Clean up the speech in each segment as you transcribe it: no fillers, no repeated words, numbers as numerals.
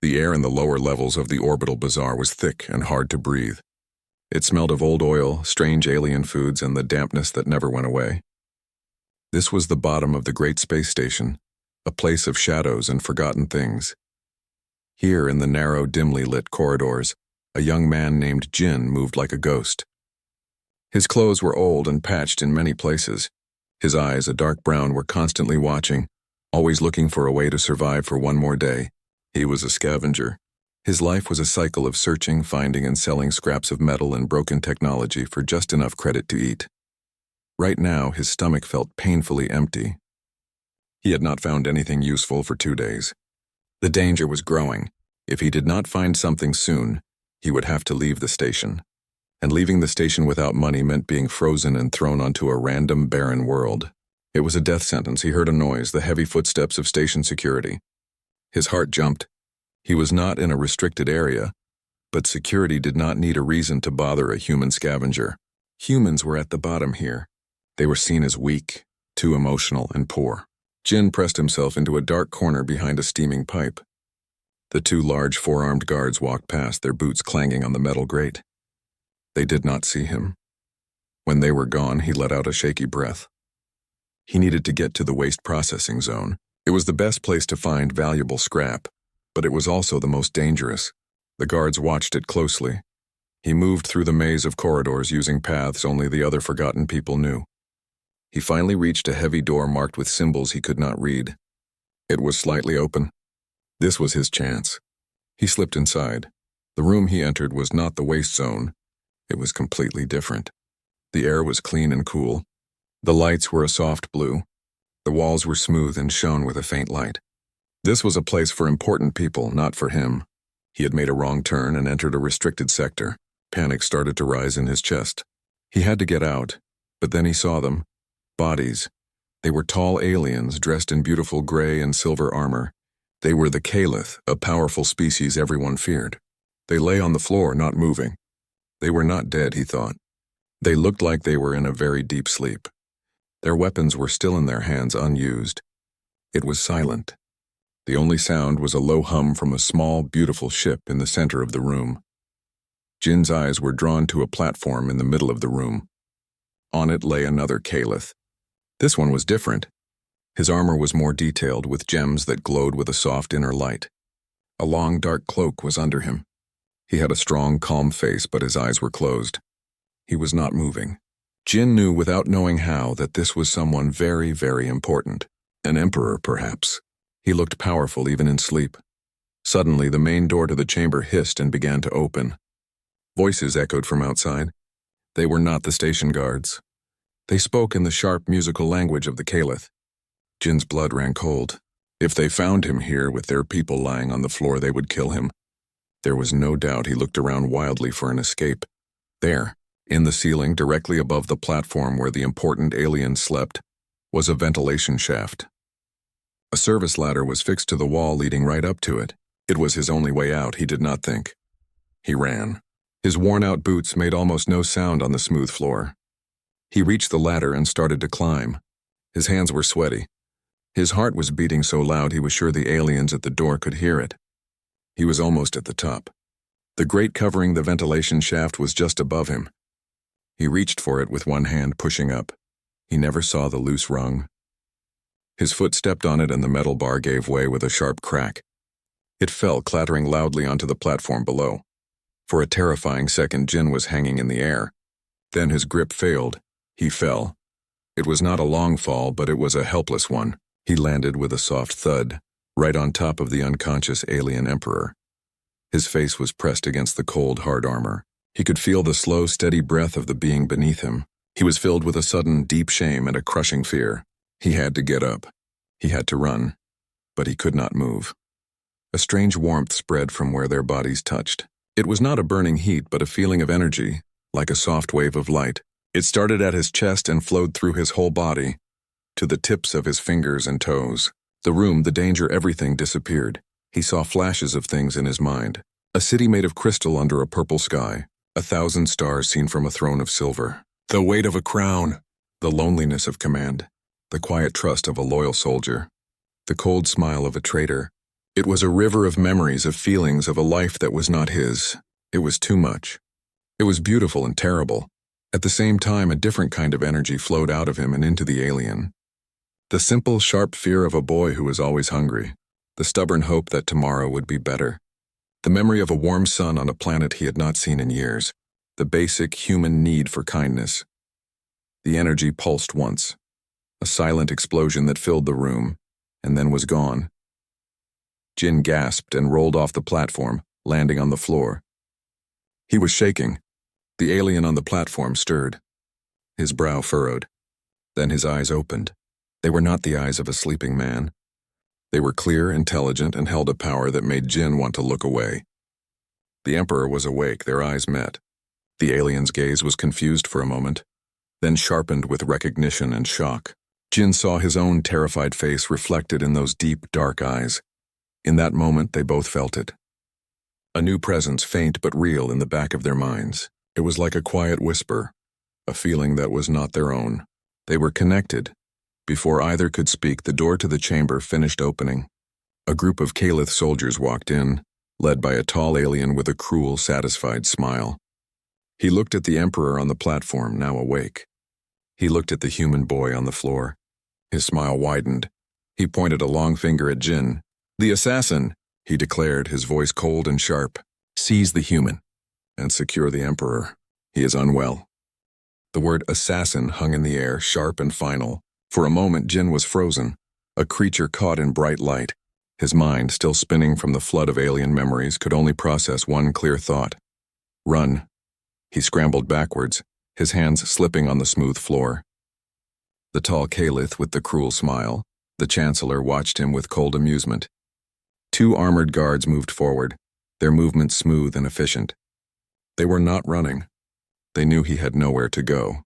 The air in the lower levels of the orbital bazaar was thick and hard to breathe. It smelled of old oil, strange alien foods, and the dampness that never went away. This was the bottom of the great space station, a place of shadows and forgotten things. Here, in the narrow, dimly lit corridors, a young man named Jin moved like a ghost. His clothes were old and patched in many places. His eyes, a dark brown, were constantly watching, always looking for a way to survive for one more day. He was a scavenger. His life was a cycle of searching, finding, and selling scraps of metal and broken technology for just enough credit to eat. Right now, his stomach felt painfully empty. He had not found anything useful for 2 days. The danger was growing. If he did not find something soon, he would have to leave the station. And leaving the station without money meant being frozen and thrown onto a random, barren world. It was a death sentence. He heard a noise, the heavy footsteps of station security. His heart jumped. He was not in a restricted area, but security did not need a reason to bother a human scavenger. Humans were at the bottom here. They were seen as weak, too emotional, and poor. Jin pressed himself into a dark corner behind a steaming pipe. The 2 large four-armed guards walked past, their boots clanging on the metal grate. They did not see him. When they were gone, he let out a shaky breath. He needed to get to the waste processing zone. It was the best place to find valuable scrap, but it was also the most dangerous. The guards watched it closely. He moved through the maze of corridors using paths only the other forgotten people knew. He finally reached a heavy door marked with symbols he could not read. It was slightly open. This was his chance. He slipped inside. The room he entered was not the waste zone. It was completely different. The air was clean and cool. The lights were a soft blue. The walls were smooth and shone with a faint light. This was a place for important people, not for him. He had made a wrong turn and entered a restricted sector. Panic started to rise in his chest. He had to get out, but then he saw them. Bodies. They were tall aliens dressed in beautiful gray and silver armor. They were the Caliph, a powerful species everyone feared. They lay on the floor, not moving. They were not dead, he thought. They looked like they were in a very deep sleep. Their weapons were still in their hands, unused. It was silent. The only sound was a low hum from a small, beautiful ship in the center of the room. Jin's eyes were drawn to a platform in the middle of the room. On it lay another Caliph. This one was different. His armor was more detailed, with gems that glowed with a soft inner light. A long, dark cloak was under him. He had a strong, calm face, but his eyes were closed. He was not moving. Jin knew without knowing how that this was someone very, very important. An emperor, perhaps. He looked powerful even in sleep. Suddenly, the main door to the chamber hissed and began to open. Voices echoed from outside. They were not the station guards. They spoke in the sharp musical language of the Caliph. Jin's blood ran cold. If they found him here with their people lying on the floor, they would kill him. There was no doubt. He looked around wildly for an escape. There, in the ceiling, directly above the platform where the important alien slept, was a ventilation shaft. A service ladder was fixed to the wall leading right up to it. It was his only way out, he did not think. He ran. His worn-out boots made almost no sound on the smooth floor. He reached the ladder and started to climb. His hands were sweaty. His heart was beating so loud he was sure the aliens at the door could hear it. He was almost at the top. The grate covering the ventilation shaft was just above him. He reached for it with one hand, pushing up. He never saw the loose rung. His foot stepped on it and the metal bar gave way with a sharp crack. It fell, clattering loudly onto the platform below. For a terrifying second, Jin was hanging in the air. Then his grip failed. He fell. It was not a long fall, but it was a helpless one. He landed with a soft thud, right on top of the unconscious alien emperor. His face was pressed against the cold, hard armor. He could feel the slow, steady breath of the being beneath him. He was filled with a sudden, deep shame and a crushing fear. He had to get up. He had to run. But he could not move. A strange warmth spread from where their bodies touched. It was not a burning heat, but a feeling of energy, like a soft wave of light. It started at his chest and flowed through his whole body, to the tips of his fingers and toes. The room, the danger, everything disappeared. He saw flashes of things in his mind. A city made of crystal under a purple sky. 1,000 stars seen from a throne of silver. The weight of a crown. The loneliness of command. The quiet trust of a loyal soldier. The cold smile of a traitor. It was a river of memories, of feelings, of a life that was not his. It was too much. It was beautiful and terrible. At the same time, a different kind of energy flowed out of him and into the alien. The simple, sharp fear of a boy who was always hungry. The stubborn hope that tomorrow would be better. The memory of a warm sun on a planet he had not seen in years. The basic human need for kindness. The energy pulsed once. A silent explosion that filled the room, and then was gone. Jin gasped and rolled off the platform, landing on the floor. He was shaking. The alien on the platform stirred. His brow furrowed. Then his eyes opened. They were not the eyes of a sleeping man. They were clear, intelligent, and held a power that made Jin want to look away. The Emperor was awake, their eyes met. The alien's gaze was confused for a moment, then sharpened with recognition and shock. Jin saw his own terrified face reflected in those deep, dark eyes. In that moment, they both felt it. A new presence, faint but real, in the back of their minds. It was like a quiet whisper, a feeling that was not their own. They were connected. Before either could speak, the door to the chamber finished opening. A group of Kalith soldiers walked in, led by a tall alien with a cruel, satisfied smile. He looked at the Emperor on the platform, now awake. He looked at the human boy on the floor. His smile widened. He pointed a long finger at Jin. "The assassin," he declared, his voice cold and sharp. "Seize the human and secure the Emperor. He is unwell." The word assassin hung in the air, sharp and final. For a moment, Jin was frozen, a creature caught in bright light. His mind, still spinning from the flood of alien memories, could only process one clear thought. Run. He scrambled backwards, his hands slipping on the smooth floor. The tall Kalith with the cruel smile, the Chancellor, watched him with cold amusement. Two armored guards moved forward, their movements smooth and efficient. They were not running. They knew he had nowhere to go.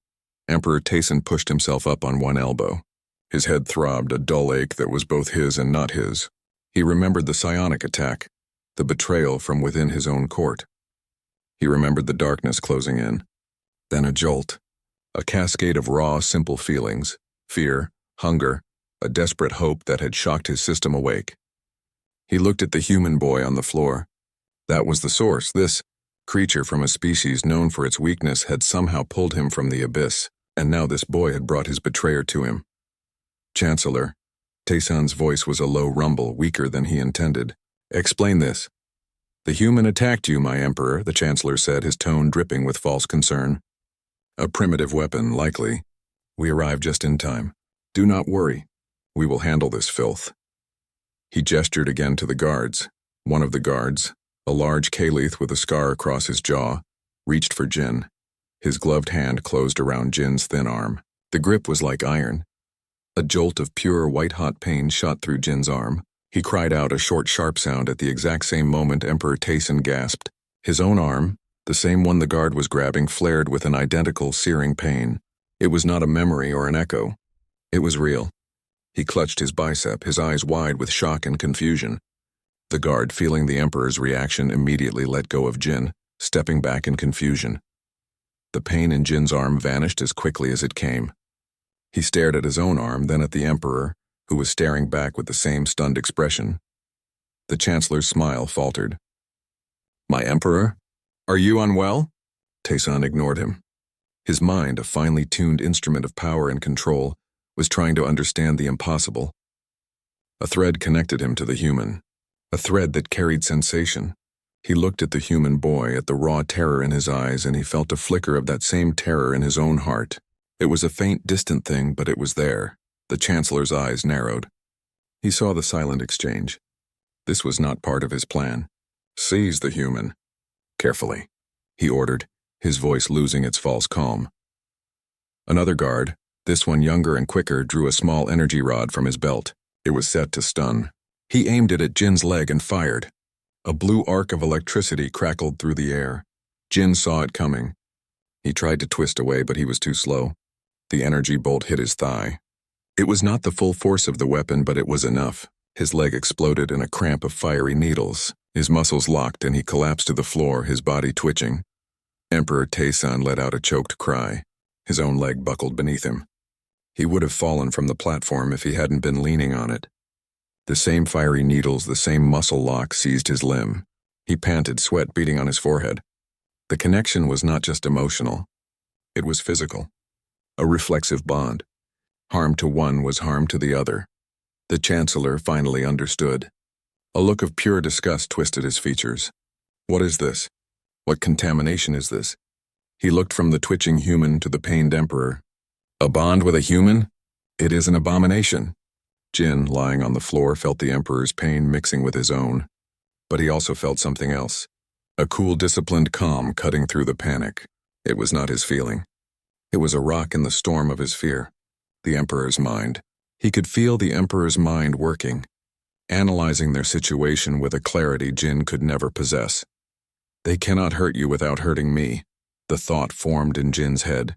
Emperor Tayson pushed himself up on one elbow. His head throbbed, a dull ache that was both his and not his. He remembered the psionic attack, the betrayal from within his own court. He remembered the darkness closing in. Then a jolt, a cascade of raw, simple feelings, fear, hunger, a desperate hope that had shocked his system awake. He looked at the human boy on the floor. That was the source. This creature from a species known for its weakness had somehow pulled him from the abyss, and now this boy had brought his betrayer to him. "Chancellor," Tayson's voice was a low rumble, weaker than he intended. "Explain this." "The human attacked you, my Emperor," the Chancellor said, his tone dripping with false concern. "A primitive weapon, likely. We arrived just in time. Do not worry. We will handle this filth." He gestured again to the guards. One of the guards, a large Kalith with a scar across his jaw, reached for Jin. His gloved hand closed around Jin's thin arm. The grip was like iron. A jolt of pure white-hot pain shot through Jin's arm. He cried out a short, sharp sound at the exact same moment Emperor Tayson gasped. His own arm, the same one the guard was grabbing, flared with an identical, searing pain. It was not a memory or an echo. It was real. He clutched his bicep, his eyes wide with shock and confusion. The guard, feeling the Emperor's reaction, immediately let go of Jin, stepping back in confusion. The pain in Jin's arm vanished as quickly as it came. He stared at his own arm, then at the Emperor, who was staring back with the same stunned expression. The Chancellor's smile faltered. "My Emperor? Are you unwell?" Tayson ignored him. His mind, a finely tuned instrument of power and control, was trying to understand the impossible. A thread connected him to the human, a thread that carried sensation. He looked at the human boy, at the raw terror in his eyes, and he felt a flicker of that same terror in his own heart. It was a faint, distant thing, but it was there. The Chancellor's eyes narrowed. He saw the silent exchange. This was not part of his plan. "Seize the human." "Carefully," he ordered, his voice losing its false calm. Another guard, this one younger and quicker, drew a small energy rod from his belt. It was set to stun. He aimed it at Jin's leg and fired. A blue arc of electricity crackled through the air. Jin saw it coming. He tried to twist away, but he was too slow. The energy bolt hit his thigh. It was not the full force of the weapon, but it was enough. His leg exploded in a cramp of fiery needles. His muscles locked and he collapsed to the floor, his body twitching. Emperor Tayson let out a choked cry. His own leg buckled beneath him. He would have fallen from the platform if he hadn't been leaning on it. The same fiery needles, the same muscle lock seized his limb. He panted, sweat beading on his forehead. The connection was not just emotional. It was physical. A reflexive bond. Harm to one was harm to the other. The Chancellor finally understood. A look of pure disgust twisted his features. What is this? What contamination is this? He looked from the twitching human to the pained Emperor. A bond with a human? It is an abomination. Jin, lying on the floor, felt the Emperor's pain mixing with his own. But he also felt something else. A cool, disciplined calm cutting through the panic. It was not his feeling. It was a rock in the storm of his fear. The Emperor's mind. He could feel the Emperor's mind working, analyzing their situation with a clarity Jin could never possess. They cannot hurt you without hurting me. The thought formed in Jin's head.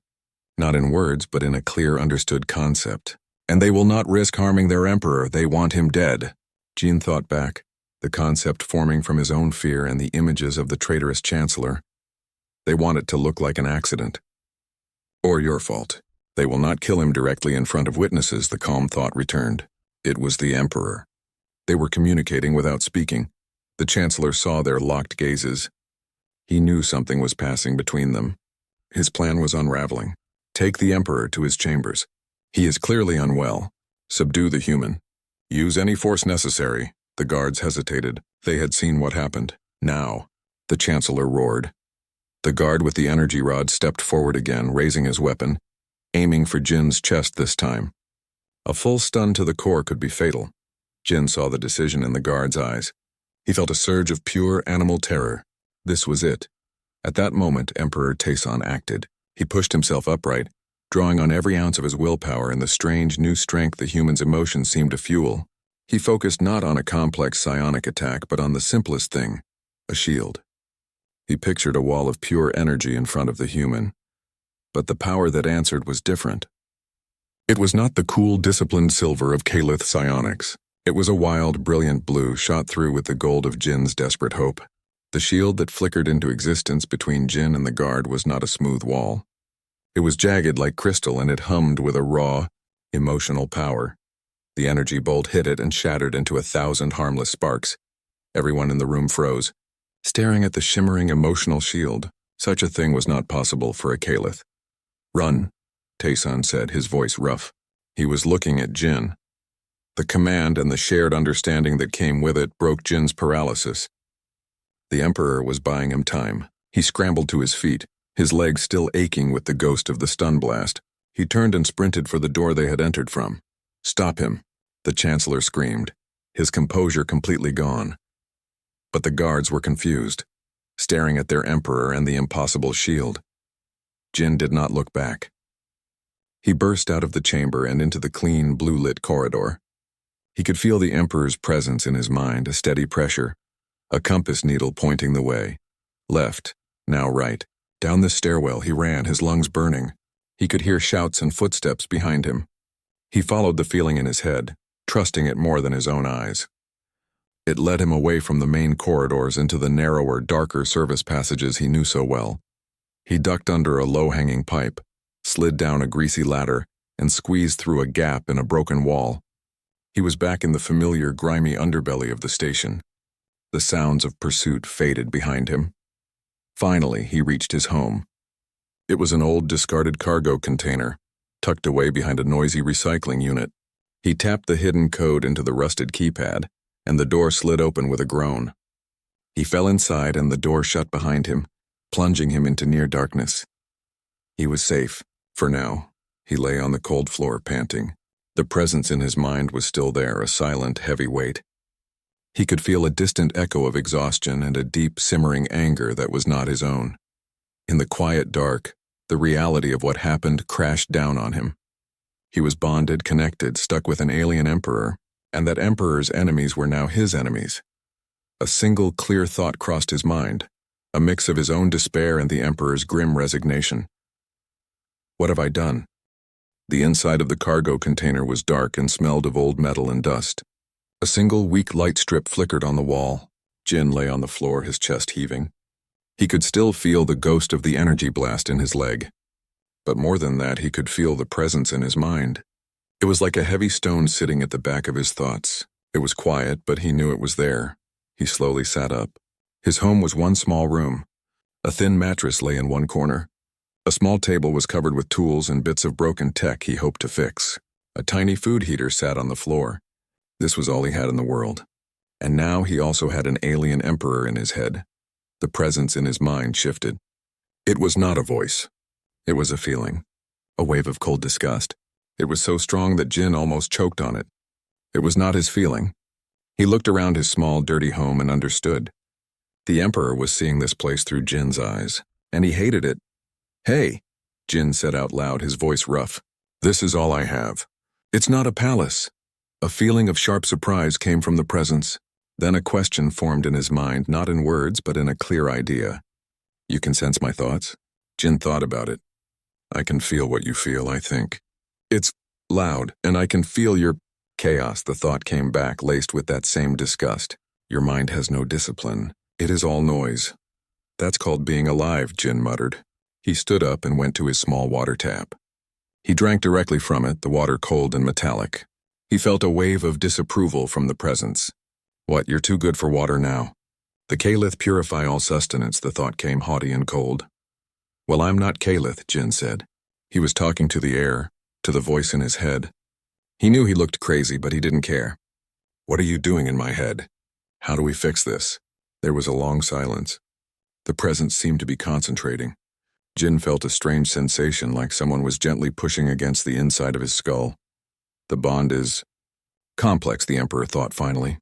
Not in words, but in a clear, understood concept. And they will not risk harming their Emperor. They want him dead. Jin thought back, the concept forming from his own fear and the images of the traitorous Chancellor. They want it to look like an accident. Or your fault. They will not kill him directly in front of witnesses, the calm thought returned. It was the Emperor. They were communicating without speaking. The Chancellor saw their locked gazes. He knew something was passing between them. His plan was unraveling. Take the Emperor to his chambers. He is clearly unwell. Subdue the human. Use any force necessary. The guards hesitated. They had seen what happened. Now, the Chancellor roared. The guard with the energy rod stepped forward again, raising his weapon, aiming for Jin's chest this time. A full stun to the core could be fatal. Jin saw the decision in the guard's eyes. He felt a surge of pure animal terror. This was it. At that moment, Emperor Taeson acted. He pushed himself upright, drawing on every ounce of his willpower and the strange new strength the human's emotions seemed to fuel. He focused not on a complex psionic attack, but on the simplest thing, a shield. He pictured a wall of pure energy in front of the human. But the power that answered was different. It was not the cool, disciplined silver of Kalith psionics. It was a wild, brilliant blue shot through with the gold of Jin's desperate hope. The shield that flickered into existence between Jin and the guard was not a smooth wall. It was jagged like crystal, and it hummed with a raw, emotional power. The energy bolt hit it and shattered into 1,000 harmless sparks. Everyone in the room froze, staring at the shimmering emotional shield. Such a thing was not possible for a Kalith. Run, Taeson said, his voice rough. He was looking at Jin. The command and the shared understanding that came with it broke Jin's paralysis. The Emperor was buying him time. He scrambled to his feet, his legs still aching with the ghost of the stun blast. He turned and sprinted for the door they had entered from. Stop him, the Chancellor screamed, his composure completely gone. But the guards were confused, staring at their Emperor and the impossible shield. Jin did not look back. He burst out of the chamber and into the clean, blue-lit corridor. He could feel the Emperor's presence in his mind, a steady pressure, a compass needle pointing the way. Left, now right. Down the stairwell he ran, his lungs burning. He could hear shouts and footsteps behind him. He followed the feeling in his head, trusting it more than his own eyes. It led him away from the main corridors into the narrower, darker service passages he knew so well. He ducked under a low-hanging pipe, slid down a greasy ladder, and squeezed through a gap in a broken wall. He was back in the familiar, grimy underbelly of the station. The sounds of pursuit faded behind him. Finally, he reached his home. It was an old, discarded cargo container, tucked away behind a noisy recycling unit. He tapped the hidden code into the rusted keypad, and the door slid open with a groan. He fell inside, and the door shut behind him, plunging him into near darkness. He was safe, for now. He lay on the cold floor, panting. The presence in his mind was still there, a silent, heavy weight. He could feel a distant echo of exhaustion and a deep, simmering anger that was not his own. In the quiet dark, the reality of what happened crashed down on him. He was bonded, connected, stuck with an alien emperor, and that emperor's enemies were now his enemies. A single clear thought crossed his mind, a mix of his own despair and the emperor's grim resignation. What have I done? The inside of the cargo container was dark and smelled of old metal and dust. A single weak light strip flickered on the wall. Jin lay on the floor, his chest heaving. He could still feel the ghost of the energy blast in his leg. But more than that, he could feel the presence in his mind. It was like a heavy stone sitting at the back of his thoughts. It was quiet, but he knew it was there. He slowly sat up. His home was one small room. A thin mattress lay in one corner. A small table was covered with tools and bits of broken tech he hoped to fix. A tiny food heater sat on the floor. This was all he had in the world. And now he also had an alien emperor in his head. The presence in his mind shifted. It was not a voice. It was a feeling. A wave of cold disgust. It was so strong that Jin almost choked on it. It was not his feeling. He looked around his small, dirty home and understood. The Emperor was seeing this place through Jin's eyes, and he hated it. "Hey," Jin said out loud, his voice rough. "This is all I have. It's not a palace." A feeling of sharp surprise came from the presence. Then a question formed in his mind, not in words, but in a clear idea. "You can sense my thoughts?" Jin thought about it. "I can feel what you feel, I think. It's loud, and I can feel your chaos." The thought came back, laced with that same disgust. "Your mind has no discipline. It is all noise." "That's called being alive," Jin muttered. He stood up and went to his small water tap. He drank directly from it, the water cold and metallic. He felt a wave of disapproval from the presence. "What, you're too good for water now?" "The Kalith purify all sustenance," the thought came haughty and cold. "Well, I'm not Kalith," Jin said. He was talking to the air, to the voice in his head. He knew he looked crazy, but he didn't care. "What are you doing in my head? How do we fix this?" There was a long silence. The presence seemed to be concentrating. Jin felt a strange sensation, like someone was gently pushing against the inside of his skull. "The bond is complex," the Emperor thought finally.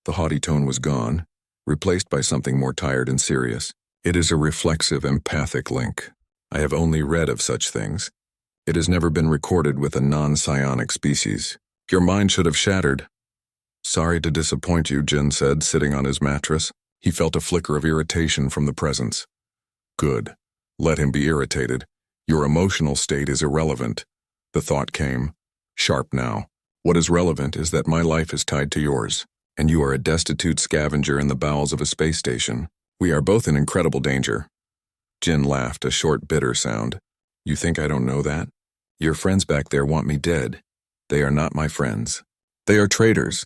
The haughty tone was gone, replaced by something more tired and serious. "It is a reflexive, empathic link. I have only read of such things. It has never been recorded with a non-psionic species. Your mind should have shattered." "Sorry to disappoint you," Jin said, sitting on his mattress. He felt a flicker of irritation from the presence. "Good. Let him be irritated. Your emotional state is irrelevant." The thought came, sharp now. "What is relevant is that my life is tied to yours, and you are a destitute scavenger in the bowels of a space station. We are both in incredible danger." Jin laughed, a short, bitter sound. "You think I don't know that? Your friends back there want me dead. They are not my friends. They are traitors.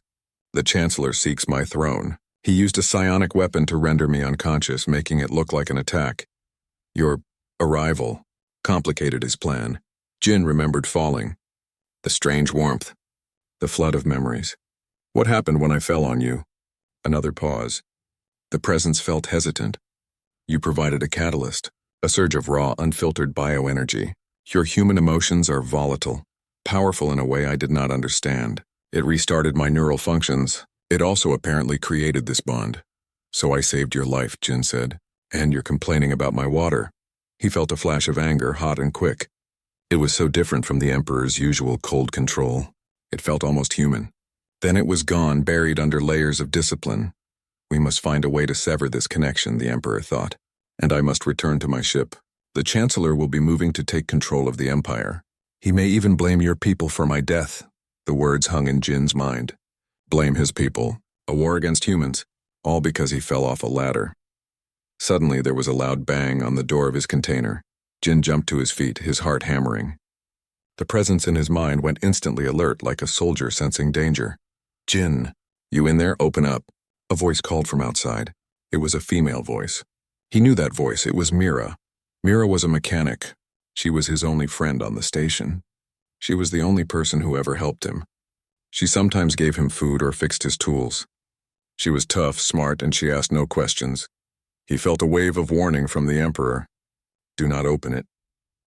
The Chancellor seeks my throne. He used a psionic weapon to render me unconscious, making it look like an attack. Your arrival complicated his plan." Jin remembered falling. The strange warmth. The flood of memories. "What happened when I fell on you?" Another pause. The presence felt hesitant. "You provided a catalyst, a surge of raw, unfiltered bioenergy. Your human emotions are volatile, powerful in a way I did not understand. It restarted my neural functions. It also apparently created this bond. So I saved your life," Jin said. "And you're complaining about my water." He felt a flash of anger, hot and quick. It was so different from the Emperor's usual cold control. It felt almost human. Then it was gone, buried under layers of discipline. "We must find a way to sever this connection," the Emperor thought. "And I must return to my ship. The Chancellor will be moving to take control of the Empire. He may even blame your people for my death." The words hung in Jin's mind. Blame his people. A war against humans. All because he fell off a ladder. Suddenly there was a loud bang on the door of his container. Jin jumped to his feet, his heart hammering. The presence in his mind went instantly alert, like a soldier sensing danger. "Jin, you in there? Open up." A voice called from outside. It was a female voice. He knew that voice. It was Mira. Mira was a mechanic. She was his only friend on the station. She was the only person who ever helped him. She sometimes gave him food or fixed his tools. She was tough, smart, and she asked no questions. He felt a wave of warning from the Emperor. "Do not open it."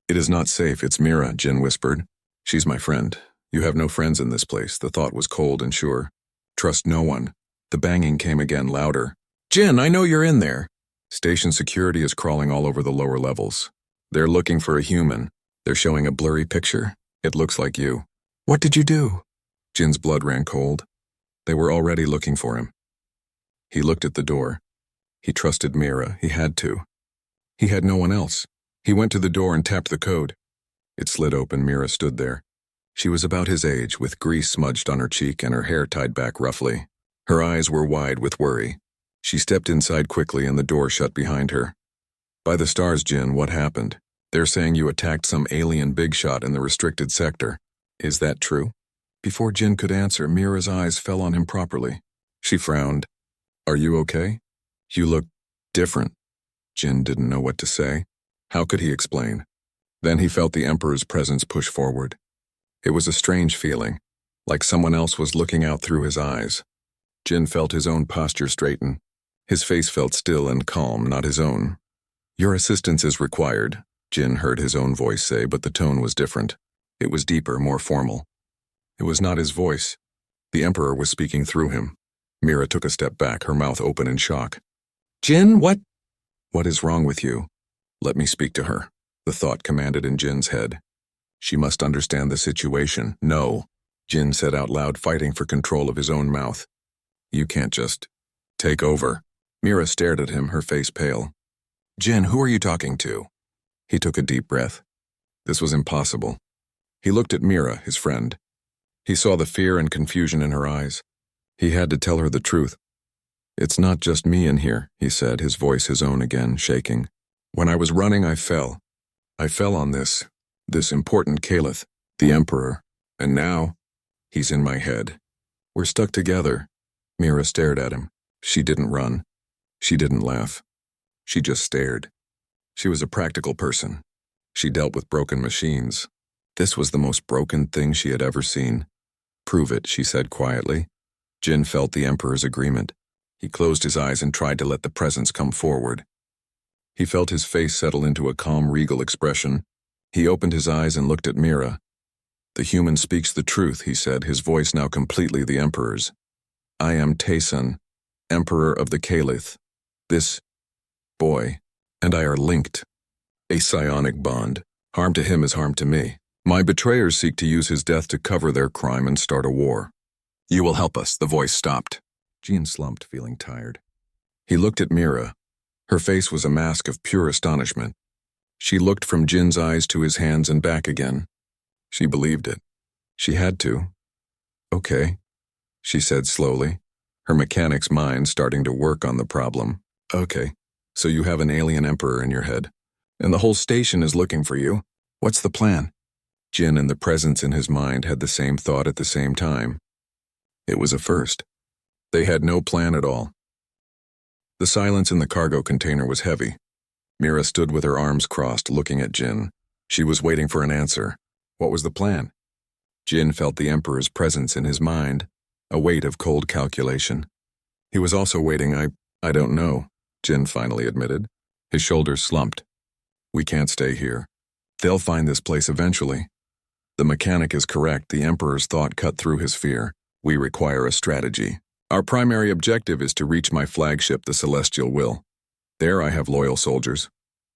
"It is not safe. It's Mira," Jin whispered. "She's my friend. You have no friends in this place." The thought was cold and sure. "Trust no one." The banging came again, louder. "Jin, I know you're in there." "Station security is crawling all over the lower levels. They're looking for a human. They're showing a blurry picture. It looks like you." "What did you do?" Jin's blood ran cold. They were already looking for him. He looked at the door. He trusted Mira. He had to. He had no one else. He went to the door and tapped the code. It slid open. Mira stood there. She was about his age, with grease smudged on her cheek and her hair tied back roughly. Her eyes were wide with worry. She stepped inside quickly and the door shut behind her. "By the stars, Jin, what happened? They're saying you attacked some alien big shot in the restricted sector. Is that true?" Before Jin could answer, Mira's eyes fell on him properly. She frowned. Are you okay? You look different. Jin didn't know what to say. How could he explain? Then he felt the Emperor's presence push forward. It was a strange feeling, like someone else was looking out through his eyes. Jin felt his own posture straighten. His face felt still and calm, not his own. Your assistance is required, Jin heard his own voice say, but the tone was different. It was deeper, more formal. It was not his voice. The Emperor was speaking through him. Mira took a step back, her mouth open in shock. Jin, what? What is wrong with you? Let me speak to her, the thought commanded in Jin's head. She must understand the situation. No, Jin said out loud, fighting for control of his own mouth. You can't just take over. Mira stared at him, her face pale. Jin, who are you talking to? He took a deep breath. This was impossible. He looked at Mira, his friend. He saw the fear and confusion in her eyes. He had to tell her the truth. It's not just me in here, he said, his voice his own again, shaking. When I was running, I fell. I fell on this important Caliph, the Emperor, and now, he's in my head. We're stuck together. Mira stared at him. She didn't run. She didn't laugh. She just stared. She was a practical person. She dealt with broken machines. This was the most broken thing she had ever seen. Prove it, she said quietly. Jin felt the Emperor's agreement. He closed his eyes and tried to let the presence come forward. He felt his face settle into a calm, regal expression. He opened his eyes and looked at Mira. The human speaks the truth, he said, his voice now completely the Emperor's. I am Taysun, Emperor of the Caliph. This boy and I are linked. A psionic bond. Harm to him is harm to me. My betrayers seek to use his death to cover their crime and start a war. You will help us, the voice stopped. Jin slumped, feeling tired. He looked at Mira. Her face was a mask of pure astonishment. She looked from Jin's eyes to his hands and back again. She believed it. She had to. Okay, she said slowly, her mechanic's mind starting to work on the problem. Okay, so you have an alien emperor in your head, and the whole station is looking for you. What's the plan? Jin and the presence in his mind had the same thought at the same time. It was a first. They had no plan at all. The silence in the cargo container was heavy. Mira stood with her arms crossed, looking at Jin. She was waiting for an answer. What was the plan? Jin felt the Emperor's presence in his mind, a weight of cold calculation. He was also waiting. I don't know, Jin finally admitted. His shoulders slumped. We can't stay here. They'll find this place eventually. The mechanic is correct. The Emperor's thought cut through his fear. We require a strategy. Our primary objective is to reach my flagship, the Celestial Will. There I have loyal soldiers.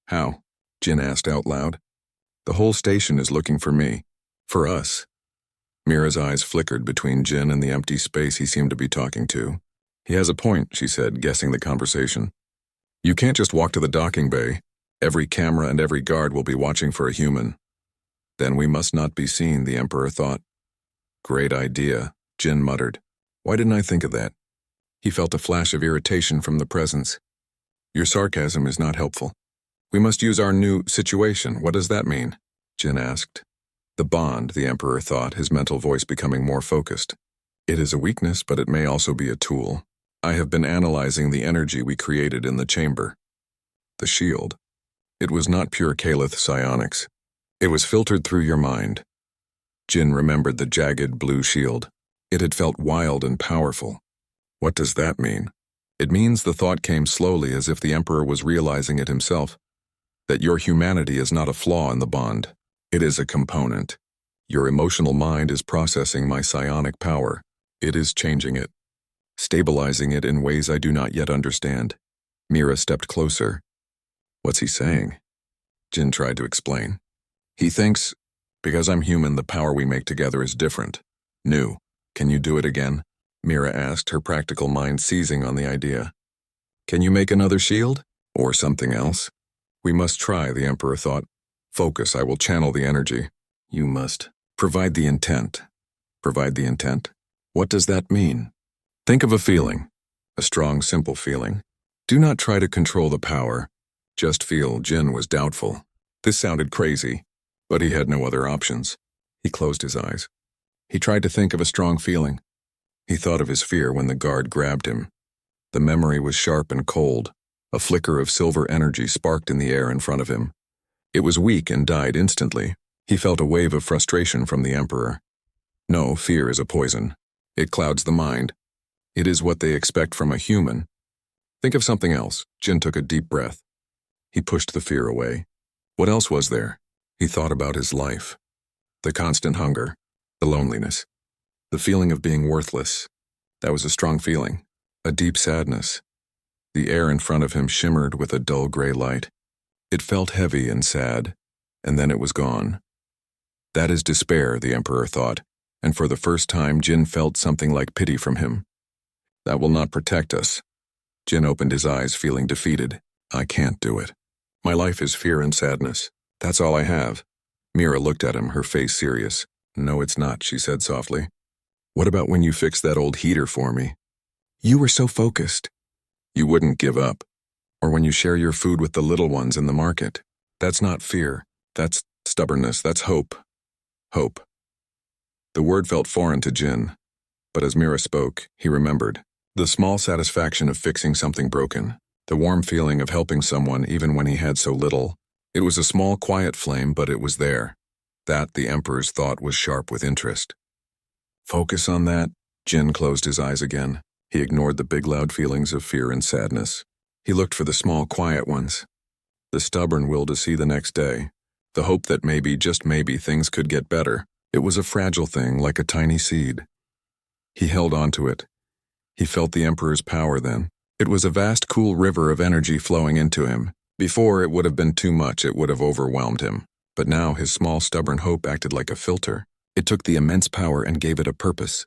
How? Jin asked out loud. The whole station is looking for me. For us. Mira's eyes flickered between Jin and the empty space he seemed to be talking to. He has a point, she said, guessing the conversation. You can't just walk to the docking bay. Every camera and every guard will be watching for a human. Then we must not be seen, the Emperor thought. Great idea, Jin muttered. Why didn't I think of that? He felt a flash of irritation from the presence. Your sarcasm is not helpful. We must use our new situation. What does that mean? Jin asked. The bond, the Emperor thought, his mental voice becoming more focused. It is a weakness, but it may also be a tool. I have been analyzing the energy we created in the chamber. The shield. It was not pure Caliph psionics. It was filtered through your mind. Jin remembered the jagged blue shield. It had felt wild and powerful. What does that mean? It means the thought came slowly, as if the Emperor was realizing it himself, that your humanity is not a flaw in the bond. It is a component. Your emotional mind is processing my psionic power. It is changing it, stabilizing it in ways I do not yet understand. Mira stepped closer. What's he saying? Jin tried to explain. He thinks, because I'm human, the power we make together is different, new. Can you do it again? Mira asked, her practical mind seizing on the idea. Can you make another shield? Or something else? We must try, the Emperor thought. Focus, I will channel the energy. You must provide the intent. Provide the intent? What does that mean? Think of a feeling. A strong, simple feeling. Do not try to control the power. Just feel. Jin was doubtful. This sounded crazy, but he had no other options. He closed his eyes. He tried to think of a strong feeling. He thought of his fear when the guard grabbed him. The memory was sharp and cold. A flicker of silver energy sparked in the air in front of him. It was weak and died instantly. He felt a wave of frustration from the Emperor. No, fear is a poison. It clouds the mind. It is what they expect from a human. Think of something else. Jin took a deep breath. He pushed the fear away. What else was there? He thought about his life. The constant hunger, the loneliness, the feeling of being worthless. That was a strong feeling, a deep sadness. The air in front of him shimmered with a dull gray light. It felt heavy and sad, and then it was gone. That is despair, the Emperor thought, and for the first time Jin felt something like pity from him. That will not protect us. Jin opened his eyes, feeling defeated. I can't do it. My life is fear and sadness. That's all I have. Mira looked at him, her face serious. No, it's not, she said softly. What about when you fixed that old heater for me? You were so focused. You wouldn't give up. Or when you share your food with the little ones in the market. That's not fear. That's stubbornness. That's hope. Hope. The word felt foreign to Jin. But as Mira spoke, he remembered. The small satisfaction of fixing something broken. The warm feeling of helping someone even when he had so little. It was a small, quiet flame, but it was there. That, the Emperor's thought, was sharp with interest. Focus on that. Jin closed his eyes again. He ignored the big, loud feelings of fear and sadness. He looked for the small, quiet ones. The stubborn will to see the next day. The hope that maybe, just maybe, things could get better. It was a fragile thing, like a tiny seed. He held on to it. He felt the Emperor's power then. It was a vast, cool river of energy flowing into him. Before, it would have been too much, it would have overwhelmed him. But now his small, stubborn hope acted like a filter. It took the immense power and gave it a purpose.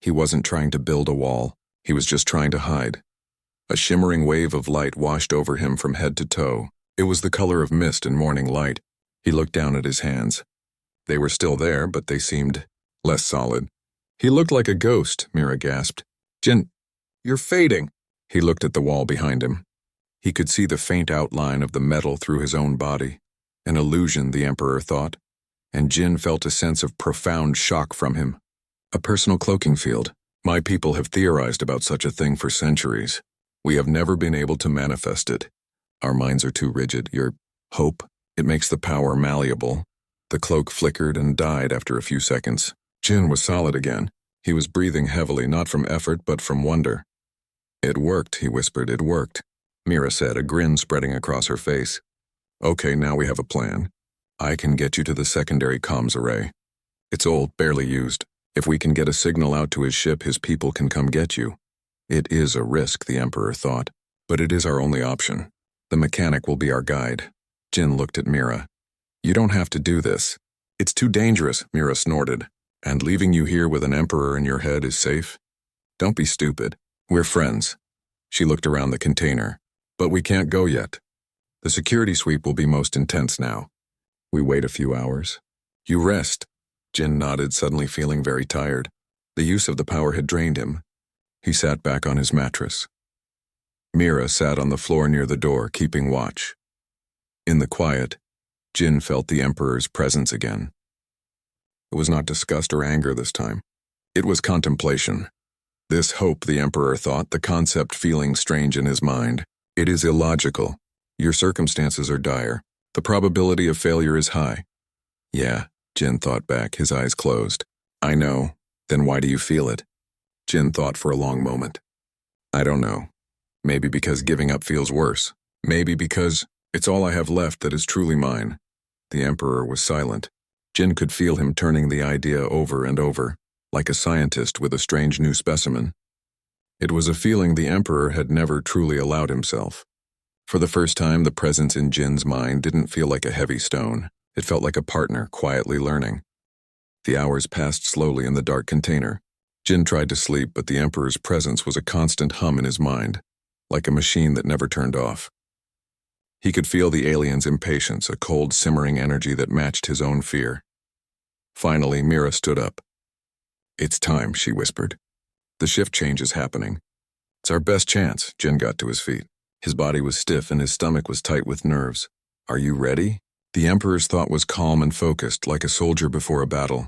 He wasn't trying to build a wall. He was just trying to hide. A shimmering wave of light washed over him from head to toe. It was the color of mist and morning light. He looked down at his hands. They were still there, but they seemed less solid. He looked like a ghost, Mira gasped. Jin, you're fading. He looked at the wall behind him. He could see the faint outline of the metal through his own body. An illusion, the Emperor thought. And Jin felt a sense of profound shock from him. A personal cloaking field. My people have theorized about such a thing for centuries. We have never been able to manifest it. Our minds are too rigid. Your hope, it makes the power malleable. The cloak flickered and died after a few seconds. Jin was solid again. He was breathing heavily, not from effort, but from wonder. It worked, he whispered. It worked. Mira said, a grin spreading across her face. Okay, now we have a plan. I can get you to the secondary comms array. It's old, barely used. If we can get a signal out to his ship, his people can come get you. It is a risk, the Emperor thought, but it is our only option. The mechanic will be our guide. Jin looked at Mira. You don't have to do this. It's too dangerous, Mira snorted. And leaving you here with an Emperor in your head is safe? Don't be stupid. We're friends. She looked around the container. But we can't go yet. The security sweep will be most intense now. We wait a few hours. You rest. Jin nodded, suddenly feeling very tired. The use of the power had drained him. He sat back on his mattress. Mira sat on the floor near the door, keeping watch. In the quiet, Jin felt the Emperor's presence again. It was not disgust or anger this time. It was contemplation. This hope, the Emperor thought, the concept feeling strange in his mind. It is illogical. Your circumstances are dire. The probability of failure is high. Yeah, Jin thought back, his eyes closed. I know. Then why do you feel it? Jin thought for a long moment. I don't know. Maybe because giving up feels worse. Maybe because it's all I have left that is truly mine. The Emperor was silent. Jin could feel him turning the idea over and over, like a scientist with a strange new specimen. It was a feeling the Emperor had never truly allowed himself. For the first time, the presence in Jin's mind didn't feel like a heavy stone. It felt like a partner quietly learning. The hours passed slowly in the dark container. Jin tried to sleep, but the Emperor's presence was a constant hum in his mind, like a machine that never turned off. He could feel the alien's impatience, a cold, simmering energy that matched his own fear. Finally, Mira stood up. It's time, she whispered. The shift change is happening. It's our best chance. Jin got to his feet. His body was stiff and his stomach was tight with nerves. Are you ready? The Emperor's thought was calm and focused, like a soldier before a battle.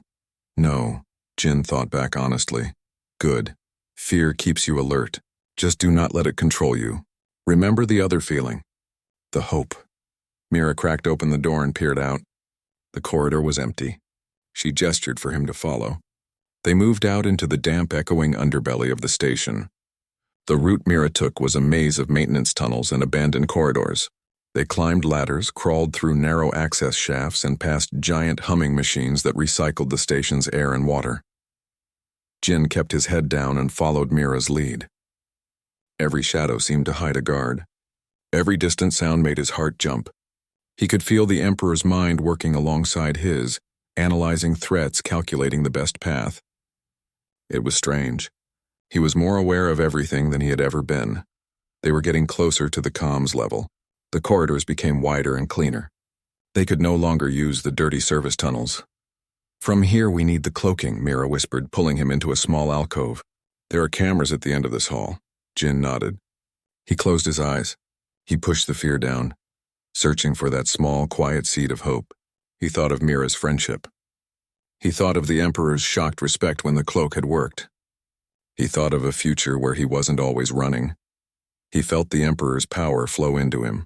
No, Jin thought back honestly. Good. Fear keeps you alert. Just do not let it control you. Remember the other feeling. The hope. Mira cracked open the door and peered out. The corridor was empty. She gestured for him to follow. They moved out into the damp, echoing underbelly of the station. The route Mira took was a maze of maintenance tunnels and abandoned corridors. They climbed ladders, crawled through narrow access shafts, and passed giant humming machines that recycled the station's air and water. Jin kept his head down and followed Mira's lead. Every shadow seemed to hide a guard. Every distant sound made his heart jump. He could feel the Emperor's mind working alongside his, analyzing threats, calculating the best path. It was strange. He was more aware of everything than he had ever been. They were getting closer to the comms level. The corridors became wider and cleaner. They could no longer use the dirty service tunnels. From here we need the cloaking, Mira whispered, pulling him into a small alcove. There are cameras at the end of this hall. Jin nodded. He closed his eyes. He pushed the fear down, searching for that small, quiet seed of hope. He thought of Mira's friendship. He thought of the Emperor's shocked respect when the cloak had worked. He thought of a future where he wasn't always running. He felt the Emperor's power flow into him.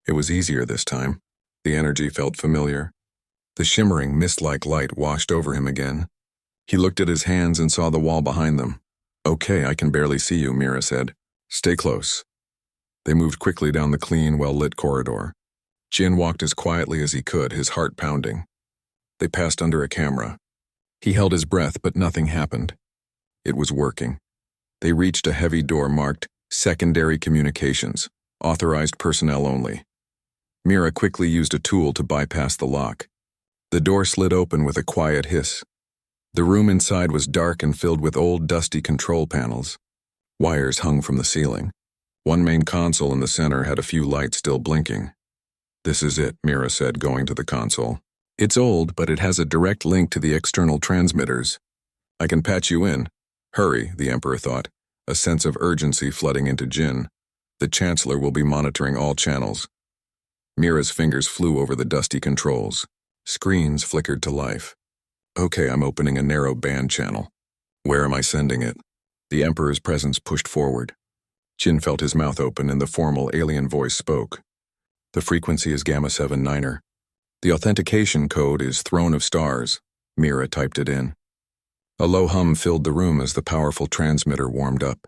It was easier this time. The energy felt familiar. The shimmering, mist-like light washed over him again. He looked at his hands and saw the wall behind them. Okay, I can barely see you, Mira said. Stay close. They moved quickly down the clean, well-lit corridor. Jin walked as quietly as he could, his heart pounding. They passed under a camera. He held his breath, but nothing happened. It was working. They reached a heavy door marked Secondary Communications, authorized personnel only. Mira quickly used a tool to bypass the lock. The door slid open with a quiet hiss. The room inside was dark and filled with old, dusty control panels. Wires hung from the ceiling. One main console in the center had a few lights still blinking. This is it, Mira said, going to the console. It's old, but it has a direct link to the external transmitters. I can patch you in. Hurry, the Emperor thought, a sense of urgency flooding into Jin. The Chancellor will be monitoring all channels. Mira's fingers flew over the dusty controls. Screens flickered to life. Okay, I'm opening a narrow band channel. Where am I sending it? The Emperor's presence pushed forward. Jin felt his mouth open and the formal alien voice spoke. The frequency is Gamma 79er. The authentication code is Throne of Stars. Mira typed it in. A low hum filled the room as the powerful transmitter warmed up.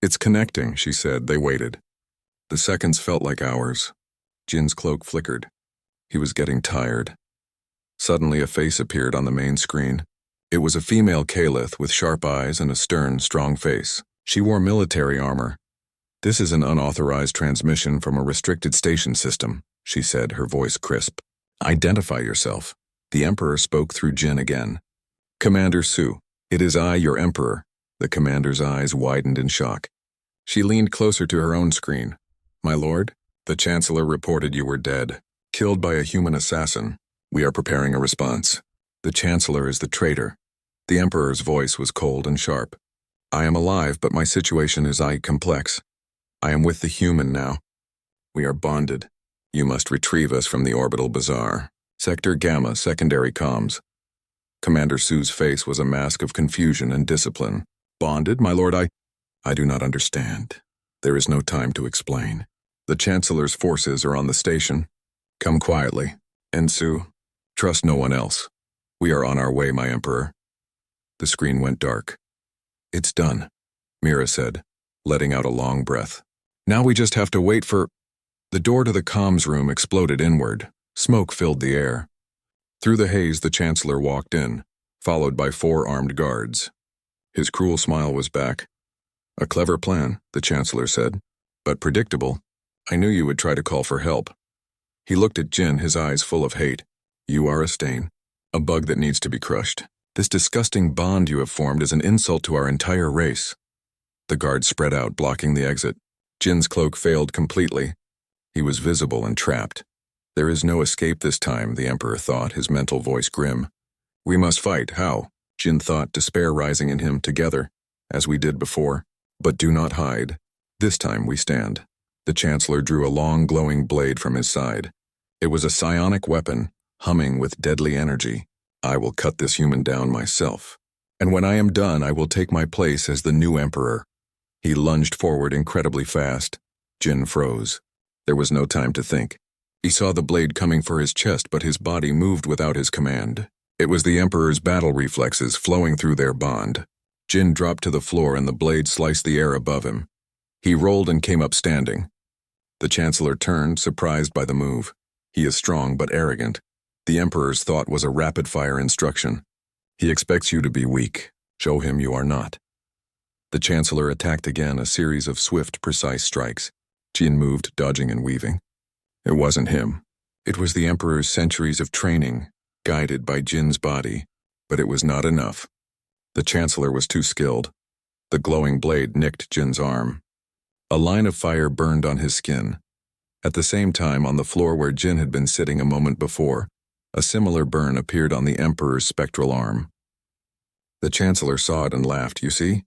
It's connecting, she said. They waited. The seconds felt like hours. Jin's cloak flickered. He was getting tired. Suddenly a face appeared on the main screen. It was a female Caliph with sharp eyes and a stern, strong face. She wore military armor. This is an unauthorized transmission from a restricted station system, she said, her voice crisp. Identify yourself. The Emperor spoke through Jin again. Commander Su, it is I, your Emperor. The commander's eyes widened in shock. She leaned closer to her own screen. My lord, the Chancellor reported you were dead, killed by a human assassin. We are preparing a response. The Chancellor is the traitor. The Emperor's voice was cold and sharp. I am alive, but my situation is complex. I am with the human now. We are bonded. You must retrieve us from the orbital bazaar. Sector Gamma, secondary comms. Commander Su's face was a mask of confusion and discipline. Bonded, my lord, I do not understand. There is no time to explain. The Chancellor's forces are on the station. Come quietly. And Su, trust no one else. We are on our way, my Emperor. The screen went dark. It's done, Mira said, letting out a long breath. Now we just have to wait for... The door to the comms room exploded inward. Smoke filled the air. Through the haze, the Chancellor walked in, followed by 4 armed guards. His cruel smile was back. A clever plan, the Chancellor said, but predictable. I knew you would try to call for help. He looked at Jin, his eyes full of hate. You are a stain, a bug that needs to be crushed. This disgusting bond you have formed is an insult to our entire race. The guards spread out, blocking the exit. Jin's cloak failed completely. He was visible and trapped. There is no escape this time, the Emperor thought, his mental voice grim. We must fight. How? Jin thought, despair rising in him. Together, as we did before. But do not hide. This time we stand. The Chancellor drew a long, glowing blade from his side. It was a psionic weapon, humming with deadly energy. I will cut this human down myself. And when I am done, I will take my place as the new emperor." He lunged forward incredibly fast. Jin froze. There was no time to think. He saw the blade coming for his chest, but his body moved without his command. It was the Emperor's battle reflexes flowing through their bond. Jin dropped to the floor and the blade sliced the air above him. He rolled and came up standing. The Chancellor turned, surprised by the move. He is strong but arrogant. The Emperor's thought was a rapid-fire instruction. He expects you to be weak. Show him you are not. The Chancellor attacked again, a series of swift, precise strikes. Jin moved, dodging and weaving. It wasn't him. It was the Emperor's centuries of training, guided by Jin's body, but it was not enough. The Chancellor was too skilled. The glowing blade nicked Jin's arm. A line of fire burned on his skin. At the same time, on the floor where Jin had been sitting a moment before, a similar burn appeared on the Emperor's spectral arm. The Chancellor saw it and laughed. "You see?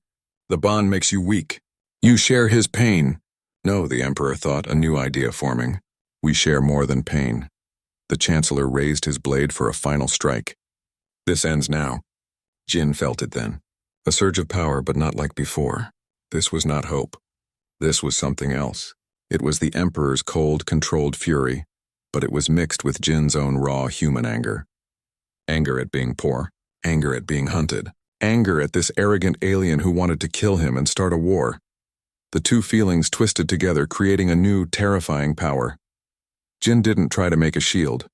The bond makes you weak. You share his pain." "No," the Emperor thought, a new idea forming. "We share more than pain." The Chancellor raised his blade for a final strike. "This ends now." Jin felt it then. A surge of power, but not like before. This was not hope. This was something else. It was the Emperor's cold, controlled fury, but it was mixed with Jin's own raw human anger. Anger at being poor. Anger at being hunted. Anger at this arrogant alien who wanted to kill him and start a war. The two feelings twisted together, creating a new, terrifying power. Jin didn't try to make a shield.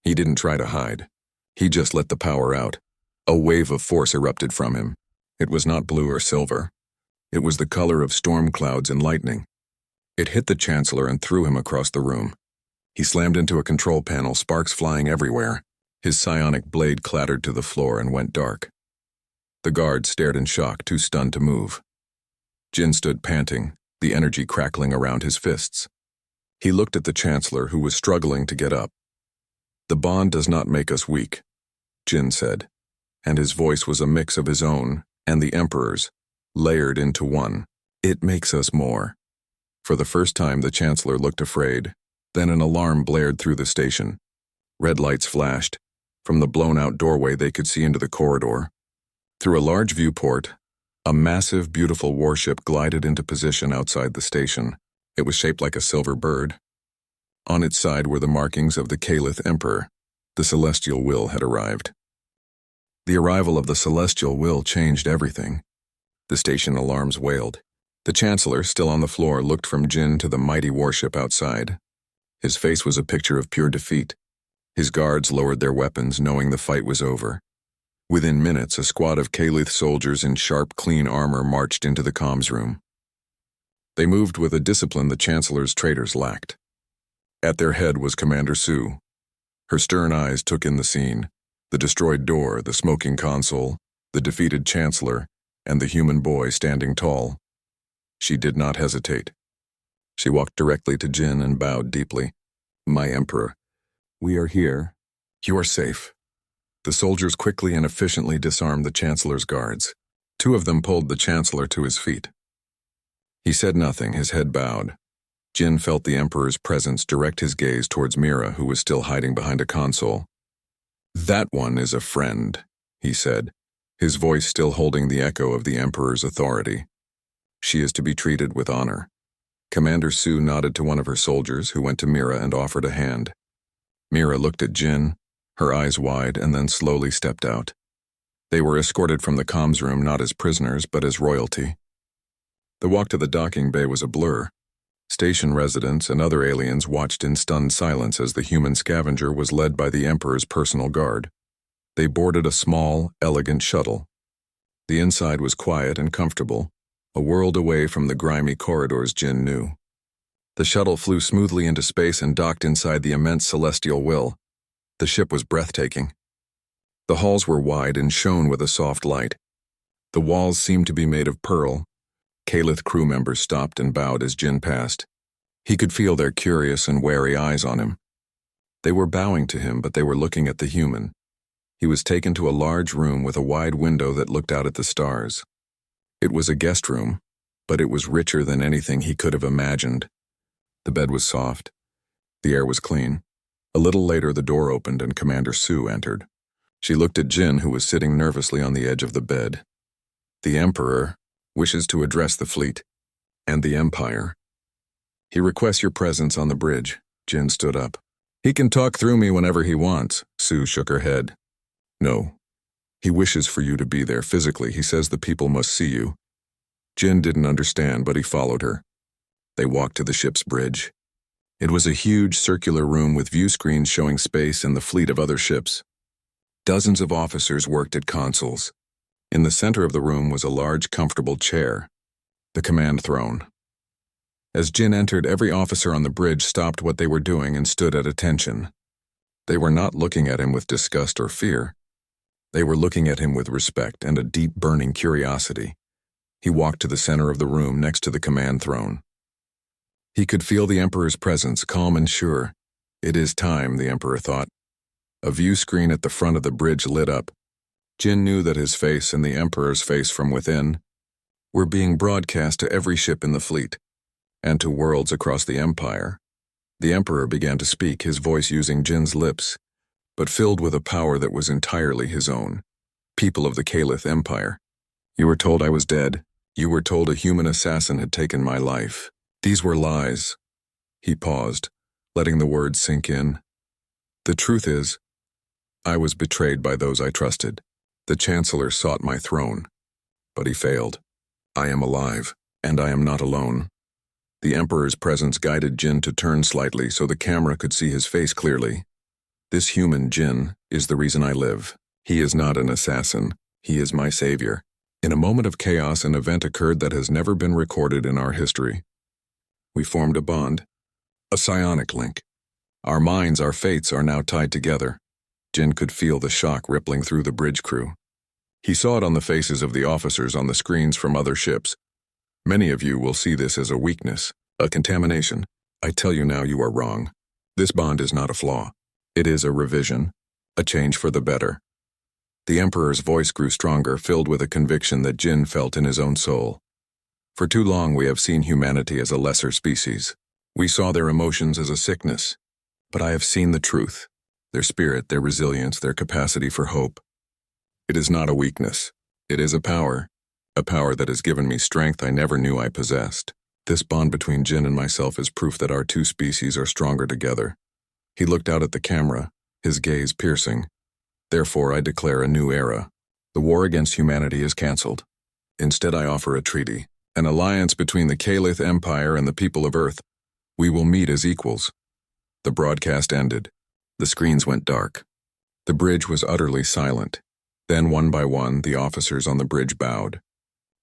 He didn't try to hide. He just let the power out. A wave of force erupted from him. It was not blue or silver. It was the color of storm clouds and lightning. It hit the Chancellor and threw him across the room. He slammed into a control panel, sparks flying everywhere. His psionic blade clattered to the floor and went dark. The guards stared in shock, too stunned to move. Jin stood panting, the energy crackling around his fists. He looked at the Chancellor, who was struggling to get up. "The bond does not make us weak," Jin said, and his voice was a mix of his own and the Emperor's, layered into one. "It makes us more." For the first time, the Chancellor looked afraid. Then an alarm blared through the station. Red lights flashed. From the blown-out doorway, they could see into the corridor. Through a large viewport, a massive, beautiful warship glided into position outside the station. It was shaped like a silver bird. On its side were the markings of the Caliph Emperor. The Celestial Will had arrived. The arrival of the Celestial Will changed everything. The station alarms wailed. The Chancellor, still on the floor, looked from Jin to the mighty warship outside. His face was a picture of pure defeat. His guards lowered their weapons, knowing the fight was over. Within minutes, a squad of Caliph soldiers in sharp, clean armor marched into the comms room. They moved with a discipline the Chancellor's traitors lacked. At their head was Commander Su. Her stern eyes took in the scene: the destroyed door, the smoking console, the defeated Chancellor, and the human boy standing tall. She did not hesitate. She walked directly to Jin and bowed deeply. "My Emperor, we are here. You are safe." The soldiers quickly and efficiently disarmed the Chancellor's guards. Two of them pulled the Chancellor to his feet. He said nothing, his head bowed. Jin felt the Emperor's presence direct his gaze towards Mira, who was still hiding behind a console. "That one is a friend," he said, his voice still holding the echo of the Emperor's authority. "She is to be treated with honor." Commander Su nodded to one of her soldiers, who went to Mira and offered a hand. Mira looked at Jin, her eyes wide, and then slowly stepped out. They were escorted from the comms room not as prisoners, but as royalty. The walk to the docking bay was a blur. Station residents and other aliens watched in stunned silence as the human scavenger was led by the Emperor's personal guard. They boarded a small, elegant shuttle. The inside was quiet and comfortable, a world away from the grimy corridors Jin knew. The shuttle flew smoothly into space and docked inside the immense Celestial Will. The ship was breathtaking. The halls were wide and shone with a soft light. The walls seemed to be made of pearl. Caliph crew members stopped and bowed as Jin passed. He could feel their curious and wary eyes on him. They were bowing to him, but they were looking at the human. He was taken to a large room with a wide window that looked out at the stars. It was a guest room, but it was richer than anything he could have imagined. The bed was soft. The air was clean. A little later, the door opened and Commander Su entered. She looked at Jin, who was sitting nervously on the edge of the bed. The Emperor wishes to address the fleet and the Empire. He requests your presence on the bridge. Jin stood up. He can talk through me whenever he wants. Sue shook her head. No. He wishes for you to be there physically. He says the people must see you. Jin didn't understand, but he followed her. They walked to the ship's bridge. It was a huge circular room with view screens showing space and the fleet of other ships. Dozens of officers worked at consoles. In the center of the room was a large, comfortable chair, the command throne. As Jin entered, every officer on the bridge stopped what they were doing and stood at attention. They were not looking at him with disgust or fear. They were looking at him with respect and a deep, burning curiosity. He walked to the center of the room next to the command throne. He could feel the Emperor's presence, calm and sure. It is time, the Emperor thought. A view screen at the front of the bridge lit up. Jin knew that his face and the Emperor's face from within were being broadcast to every ship in the fleet and to worlds across the Empire. The Emperor began to speak, his voice using Jin's lips, but filled with a power that was entirely his own. People of the Caliph Empire, you were told I was dead. You were told a human assassin had taken my life. These were lies. He paused, letting the words sink in. The truth is, I was betrayed by those I trusted. The Chancellor sought my throne, but he failed. I am alive, and I am not alone. The Emperor's presence guided Jin to turn slightly so the camera could see his face clearly. This human, Jin, is the reason I live. He is not an assassin. He is my savior. In a moment of chaos, an event occurred that has never been recorded in our history. We formed a bond, a psionic link. Our minds, our fates are now tied together. Jin could feel the shock rippling through the bridge crew. He saw it on the faces of the officers on the screens from other ships. Many of you will see this as a weakness, a contamination. I tell you now, you are wrong. This bond is not a flaw. It is a revision, a change for the better. The Emperor's voice grew stronger, filled with a conviction that Jin felt in his own soul. For too long we have seen humanity as a lesser species. We saw their emotions as a sickness. But I have seen the truth, their spirit, their resilience, their capacity for hope. It is not a weakness. It is a power that has given me strength I never knew I possessed. This bond between Jin and myself is proof that our two species are stronger together. He looked out at the camera, his gaze piercing. Therefore, I declare a new era. The war against humanity is cancelled. Instead, I offer a treaty, an alliance between the Caliph Empire and the people of Earth. We will meet as equals. The broadcast ended. The screens went dark. The bridge was utterly silent. Then, one by one, the officers on the bridge bowed.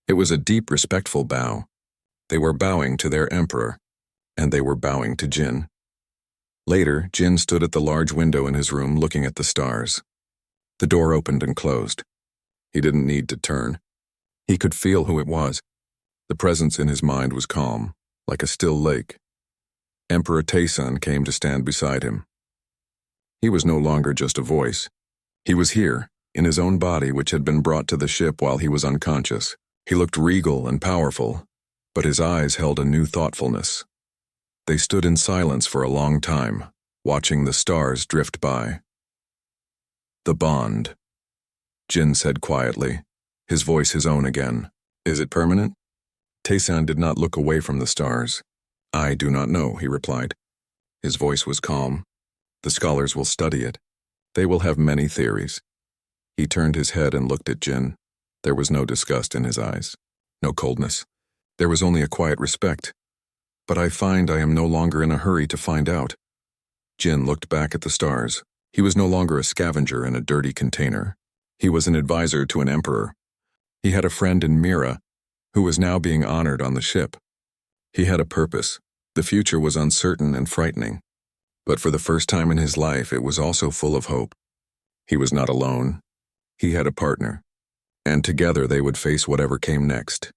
It was a deep, respectful bow. They were bowing to their emperor, and they were bowing to Jin. Later, Jin stood at the large window in his room looking at the stars. The door opened and closed. He didn't need to turn. He could feel who it was. The presence in his mind was calm, like a still lake. Emperor Taesun came to stand beside him. He was no longer just a voice. He was here, in his own body, which had been brought to the ship while he was unconscious. He looked regal and powerful, but his eyes held a new thoughtfulness. They stood in silence for a long time, watching the stars drift by. The bond, Jin said quietly, his voice his own again. Is it permanent? Taesun did not look away from the stars. I do not know, he replied. His voice was calm. The scholars will study it. They will have many theories. He turned his head and looked at Jin. There was no disgust in his eyes, no coldness. There was only a quiet respect. But I find I am no longer in a hurry to find out. Jin looked back at the stars. He was no longer a scavenger in a dirty container. He was an advisor to an emperor. He had a friend in Mira, who was now being honored on the ship. He had a purpose. The future was uncertain and frightening. But for the first time in his life, it was also full of hope. He was not alone. He had a partner. And together they would face whatever came next.